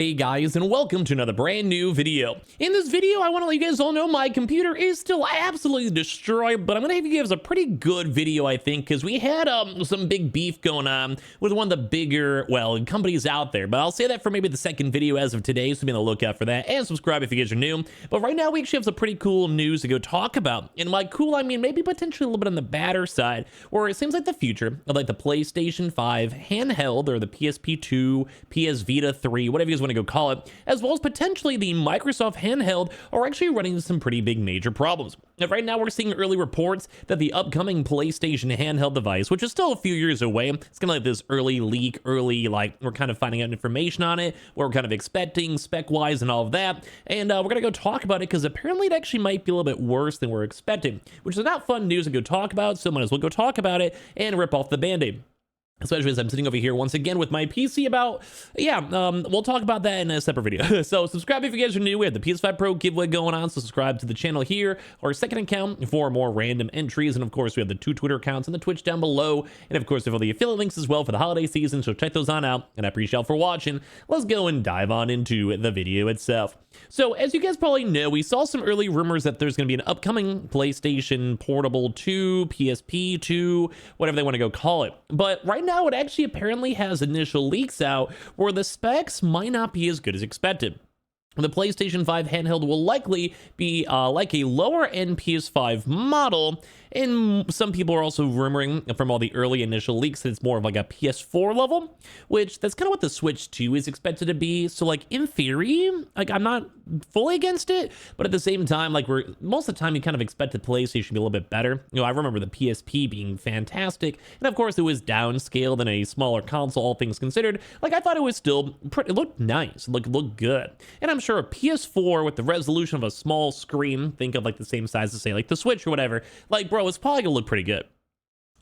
Hey guys, and welcome to another brand new video. In this video, I want to let you guys all know my computer is still absolutely destroyed, but I'm going to give you guys a pretty good video, I think, because we had some big beef going on with one of the bigger, well, companies out there. But I'll say that for maybe the second video as of today, so be on the lookout for that, and subscribe if you guys are new. But right now, we actually have some pretty cool news to go talk about. And by cool, I mean maybe potentially a little bit on the badder side, where it seems like the future of like the PlayStation 5 handheld, or the PSP 2, PS Vita 3, whatever you guys want to go call it, as well as potentially the Microsoft handheld, are actually running into some pretty big major problems. Now, right now, we're seeing early reports that the upcoming PlayStation handheld device, which is still a few years away, it's kind of like this early leak, like we're kind of finding out information on it, what we're kind of expecting spec-wise and all of that, and we're gonna go talk about it because apparently it actually might be a little bit worse than we're expecting, which is not fun news to go talk about, so might as well go talk about it and rip off the band-aid. Especially as I'm sitting over here once again with my PC we'll talk about that in a separate video. So subscribe if you guys are new. We have the PS5 Pro giveaway going on, so subscribe to the channel here, our second account for more random entries. And of course, we have the 2 Twitter accounts and the Twitch down below. And of course, we have all the affiliate links as well for the holiday season, so check those on out. And I appreciate y'all for watching. Let's go and dive on into the video itself. So as you guys probably know, we saw some early rumors that there's going to be an upcoming PlayStation Portable 2, PSP 2, whatever they want to go call it. But right now, it actually apparently has initial leaks out where the specs might not be as good as expected. The PlayStation 5 handheld will likely be like a lower-end PS5 model, and some people are also rumoring from all the early initial leaks that it's more of like a PS4 level, which that's kind of what the Switch 2 is expected to be. So like in theory, like I'm not fully against it, but at the same time, like most of the time you kind of expect the PlayStation to be a little bit better. You know, I remember the PSP being fantastic, and of course it was downscaled in a smaller console, all things considered. Like I thought it was still pretty, it looked nice, it looked good. And I'm sure a PS4 with the resolution of a small screen, think of like the same size as say like the Switch or whatever, like bro, it's probably gonna look pretty good.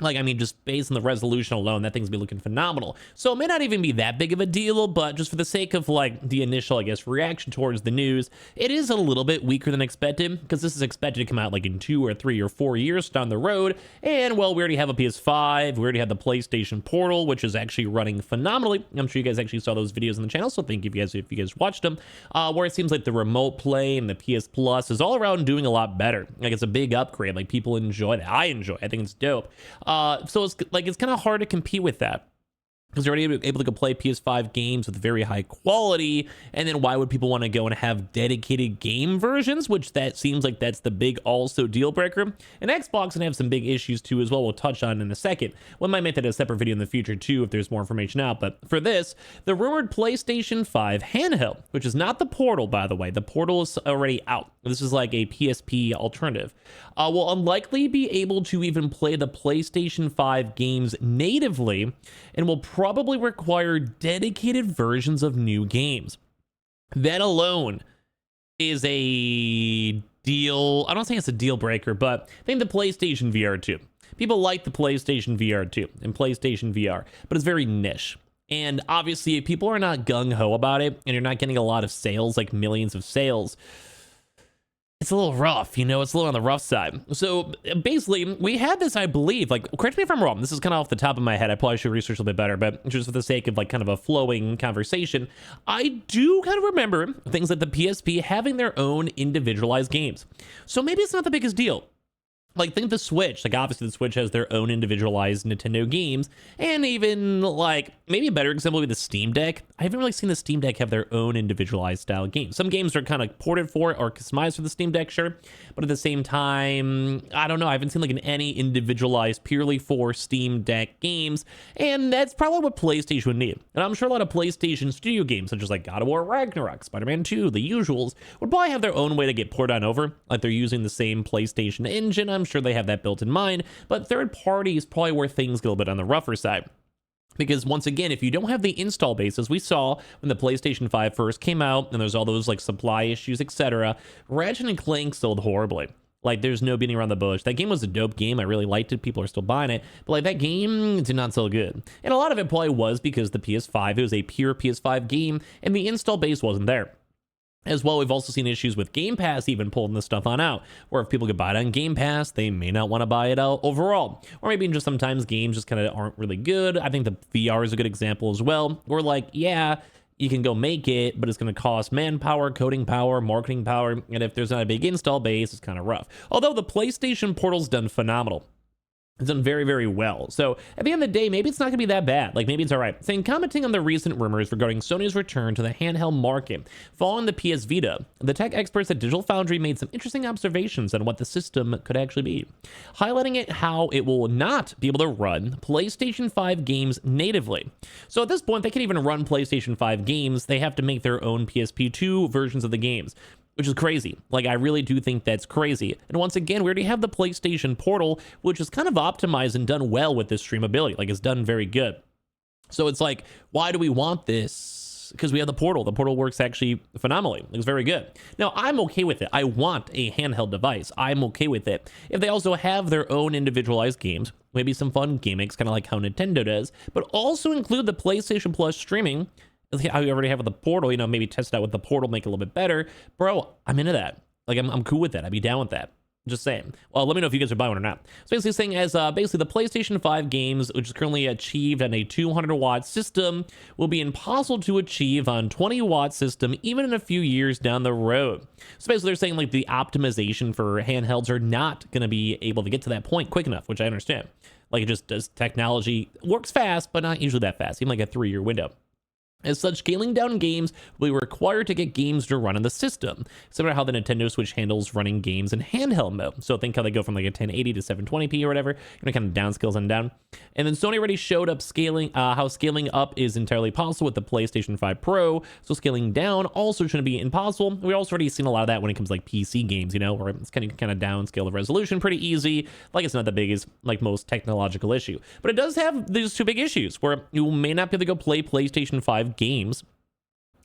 Like, I mean, just based on the resolution alone, that thing's be looking phenomenal. So it may not even be that big of a deal, but just for the sake of, like, the initial, I guess, reaction towards the news, it is a little bit weaker than expected, because this is expected to come out, like, in 2 or 3 or 4 years down the road. And, well, we already have a PS5, we already have the PlayStation Portal, which is actually running phenomenally. I'm sure you guys actually saw those videos on the channel, so thank you if you guys watched them, where it seems like the remote play and the PS Plus is all around doing a lot better. Like, it's a big upgrade. Like, people enjoy that. I enjoy it. I think it's dope. So it's like it's kind of hard to compete with that, because they're already able to go play PS5 games with very high quality, and then why would people want to go and have dedicated game versions, which that seems like that's the big also deal breaker. And Xbox can have some big issues too as well, we'll touch on in a second. We might make that a separate video in the future too if there's more information out, but for this, the rumored PlayStation 5 handheld, which is not the Portal, by the way, the Portal is already out. This is like a PSP alternative, will unlikely be able to even play the PlayStation 5 games natively, and will probably require dedicated versions of new games. That alone is a deal. I don't think it's a deal breaker, but I think the PlayStation VR 2. People like the PlayStation VR 2 and PlayStation VR, but it's very niche. And obviously, if people are not gung-ho about it, and you're not getting a lot of sales, like millions of sales, it's a little rough, you know, it's a little on the rough side. So basically, we had this, I believe, like, correct me if I'm wrong, this is kind of off the top of my head, I probably should research a little bit better, but just for the sake of like kind of a flowing conversation, I do kind of remember things like the PSP having their own individualized games. So maybe it's not the biggest deal. Like, think the Switch. Like, obviously, the Switch has their own individualized Nintendo games. And even, like, maybe a better example would be the Steam Deck. I haven't really seen the Steam Deck have their own individualized style games. Some games are kind of ported for it or customized for the Steam Deck, sure. But at the same time, I don't know. I haven't seen, like, any individualized purely for Steam Deck games. And that's probably what PlayStation would need. And I'm sure a lot of PlayStation Studio games, such as, like, God of War Ragnarok, Spider-Man 2, the usuals, would probably have their own way to get ported on over. Like, they're using the same PlayStation engine. I'm sure they have that built in mind, but third party is probably where things go a bit on the rougher side. Because once again, if you don't have the install base, as we saw when the PlayStation 5 first came out, and there's all those like supply issues, etc., Ratchet and Clank sold horribly. Like, there's no beating around the bush. That game was a dope game. I really liked it. People are still buying it. But, like, that game did not sell good. And a lot of it probably was because the PS5, it was a pure PS5 game, and the install base wasn't there. As well, we've also seen issues with Game Pass even pulling this stuff on out, where if people could buy it on Game Pass, they may not want to buy it out overall. Or maybe just sometimes games just kind of aren't really good. I think the VR is a good example as well. Or like, yeah, you can go make it, but it's going to cost manpower, coding power, marketing power, and if there's not a big install base, it's kind of rough. Although the PlayStation Portal's done phenomenal. It's done very, very well. So at the end of the day, maybe it's not going to be that bad. Like, maybe it's all right. Saying, commenting on the recent rumors regarding Sony's return to the handheld market following the PS Vita, the tech experts at Digital Foundry made some interesting observations on what the system could actually be, highlighting it how it will not be able to run PlayStation 5 games natively. So at this point, they can't even run PlayStation 5 games. They have to make their own PSP2 versions of the games, which is crazy. Like, I really do think that's crazy. And once again, we already have the PlayStation Portal, which is kind of optimized and done well with this streamability. Like, it's done very good. So it's like, why do we want this? Because we have the Portal. The Portal works actually phenomenally. It's very good. Now, I'm okay with it. I want a handheld device. I'm okay with it. If they also have their own individualized games, maybe some fun gimmicks, kind of like how Nintendo does, but also include the PlayStation Plus streaming, how you already have with the Portal, you know, maybe test it out with the Portal, make it a little bit better. Bro, I'm into that. Like, I'm cool with that. I'd be down with that. Just saying. Well, let me know if you guys are buying one or not. So basically saying as basically the PlayStation 5 games, which is currently achieved on a 200-watt system, will be impossible to achieve on 20-watt system, even in a few years down the road. So basically they're saying like the optimization for handhelds are not going to be able to get to that point quick enough, which I understand. Like, it just does, technology works fast, but not usually that fast, even like a 3-year window. As such, scaling down games will be required to get games to run on the system, similar to how the Nintendo Switch handles running games in handheld mode. So think how they go from like a 1080 to 720p or whatever, kind of downscales on down. And then Sony already showed up scaling, how scaling up is entirely possible with the PlayStation 5 Pro. So scaling down also shouldn't be impossible. We also already seen a lot of that when it comes to like PC games, you know, where it's kind of downscale the resolution pretty easy. Like, it's not the biggest, like most technological issue, but it does have these two big issues where you may not be able to go play PlayStation 5 games.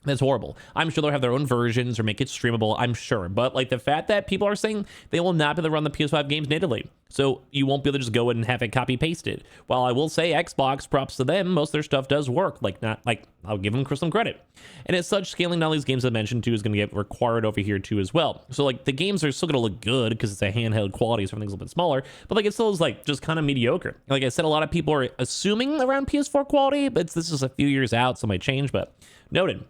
That's horrible. I'm sure they'll have their own versions or make it streamable, I'm sure. But like the fact that people are saying they will not be able to run the PS5 games natively. So you won't be able to just go in and have it copy pasted. While I will say Xbox, props to them, most of their stuff does work. Like, not like, I'll give them some credit. And as such, scaling down these games I mentioned too is going to get required over here too as well. So like the games are still going to look good because it's a handheld quality, so everything's a little bit smaller. But like it still is like just kind of mediocre. Like I said, a lot of people are assuming around PS4 quality, but this is a few years out, so it might change. But noted.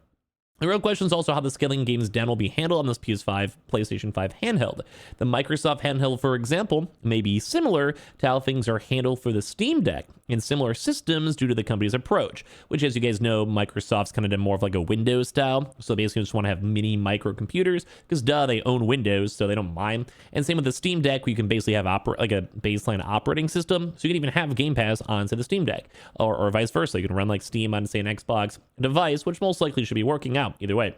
The real question is also how the scaling games down will be handled on this PS5, PlayStation 5 handheld. The Microsoft handheld, for example, may be similar to how things are handled for the Steam Deck in similar systems due to the company's approach, which, as you guys know, Microsoft's kind of done more of like a Windows style. So basically just want to have mini microcomputers because they own Windows, so they don't mind. And same with the Steam Deck, where you can basically have like a baseline operating system. So you can even have Game Pass onto the Steam Deck or vice versa. You can run like Steam on, say, an Xbox device, which most likely should be working out either way.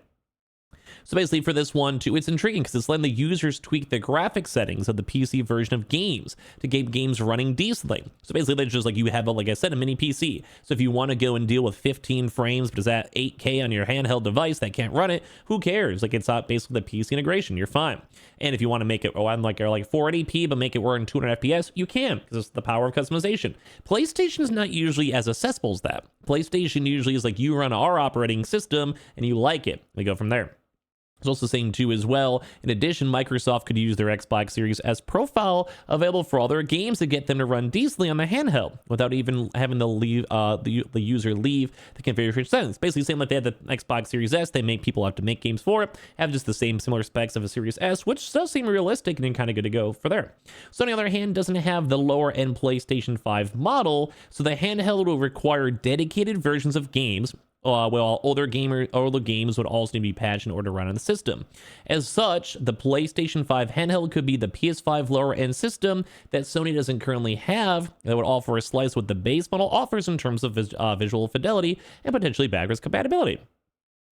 So basically for this one too, it's intriguing because it's letting the users tweak the graphic settings of the PC version of games to get games running decently. So basically it's just like you have, like I said, a mini PC. So if you want to go and deal with 15 frames, but is that 8K on your handheld device that can't run it, who cares? Like, it's not basically the PC integration, you're fine. And if you want to make it, I'm like 480p, but make it run 200 FPS, you can, because it's the power of customization. PlayStation is not usually as accessible as that. PlayStation usually is like, you run our operating system and you like it. We go from there. It's also saying too as well, in addition, Microsoft could use their Xbox Series S profile available for all their games to get them to run decently on the handheld without even having to leave the user leave the configuration settings. Basically saying like they had the Xbox Series S, they make people have to make games for it, have just the same similar specs of a Series S, which does seem realistic and kind of good to go for there. So on the other hand, doesn't have the lower end PlayStation 5 model, so the handheld will require dedicated versions of games. Well, older games would also need to be patched in order to run on the system. As such, the PlayStation 5 handheld could be the PS5 lower-end system that Sony doesn't currently have that would offer a slice what the base model offers in terms of visual fidelity and potentially backwards compatibility.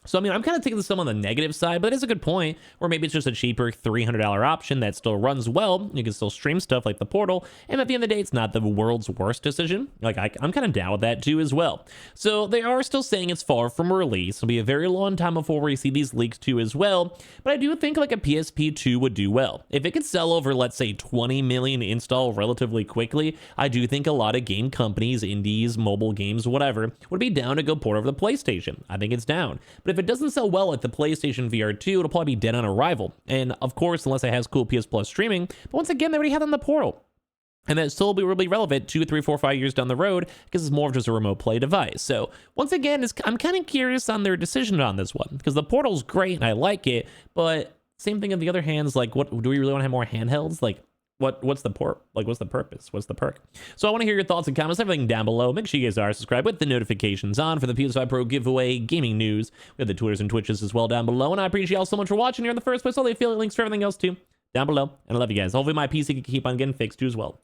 So, I mean, I'm kind of taking this some on the negative side, but it is a good point, or maybe it's just a cheaper $300 option that still runs well. You can still stream stuff like the Portal, and at the end of the day, it's not the world's worst decision. Like, I'm kind of down with that too as well. So they are still saying it's far from release. It'll be a very long time before we see these leaks too as well, but I do think like a PSP2 would do well. If it could sell over, let's say, 20 million install relatively quickly, I do think a lot of game companies, indies, mobile games, whatever, would be down to go port over the PlayStation. I think it's down. But if it doesn't sell well at the PlayStation VR 2, it'll probably be dead on arrival. And of course, unless it has cool PS Plus streaming, but once again, they already have it on the Portal. and that still will be relevant 2, 3, 4, 5 years down the road because it's more of just a remote play device. So once again, I'm kind of curious on their decision on this one because the Portal's great and I like it, but same thing on the other hand is like, what do we really want to have more handhelds? Like, what's the what's the purpose? What's the perk? So I want to hear your thoughts and comments, everything down below. Make sure you guys are subscribed with the notifications on for the PS5 Pro giveaway, gaming news. We have the Twitters and Twitches as well down below. And I appreciate y'all so much for watching here in the first place. All the affiliate links for everything else too down below. And I love you guys. Hopefully my PC can keep on getting fixed too as well.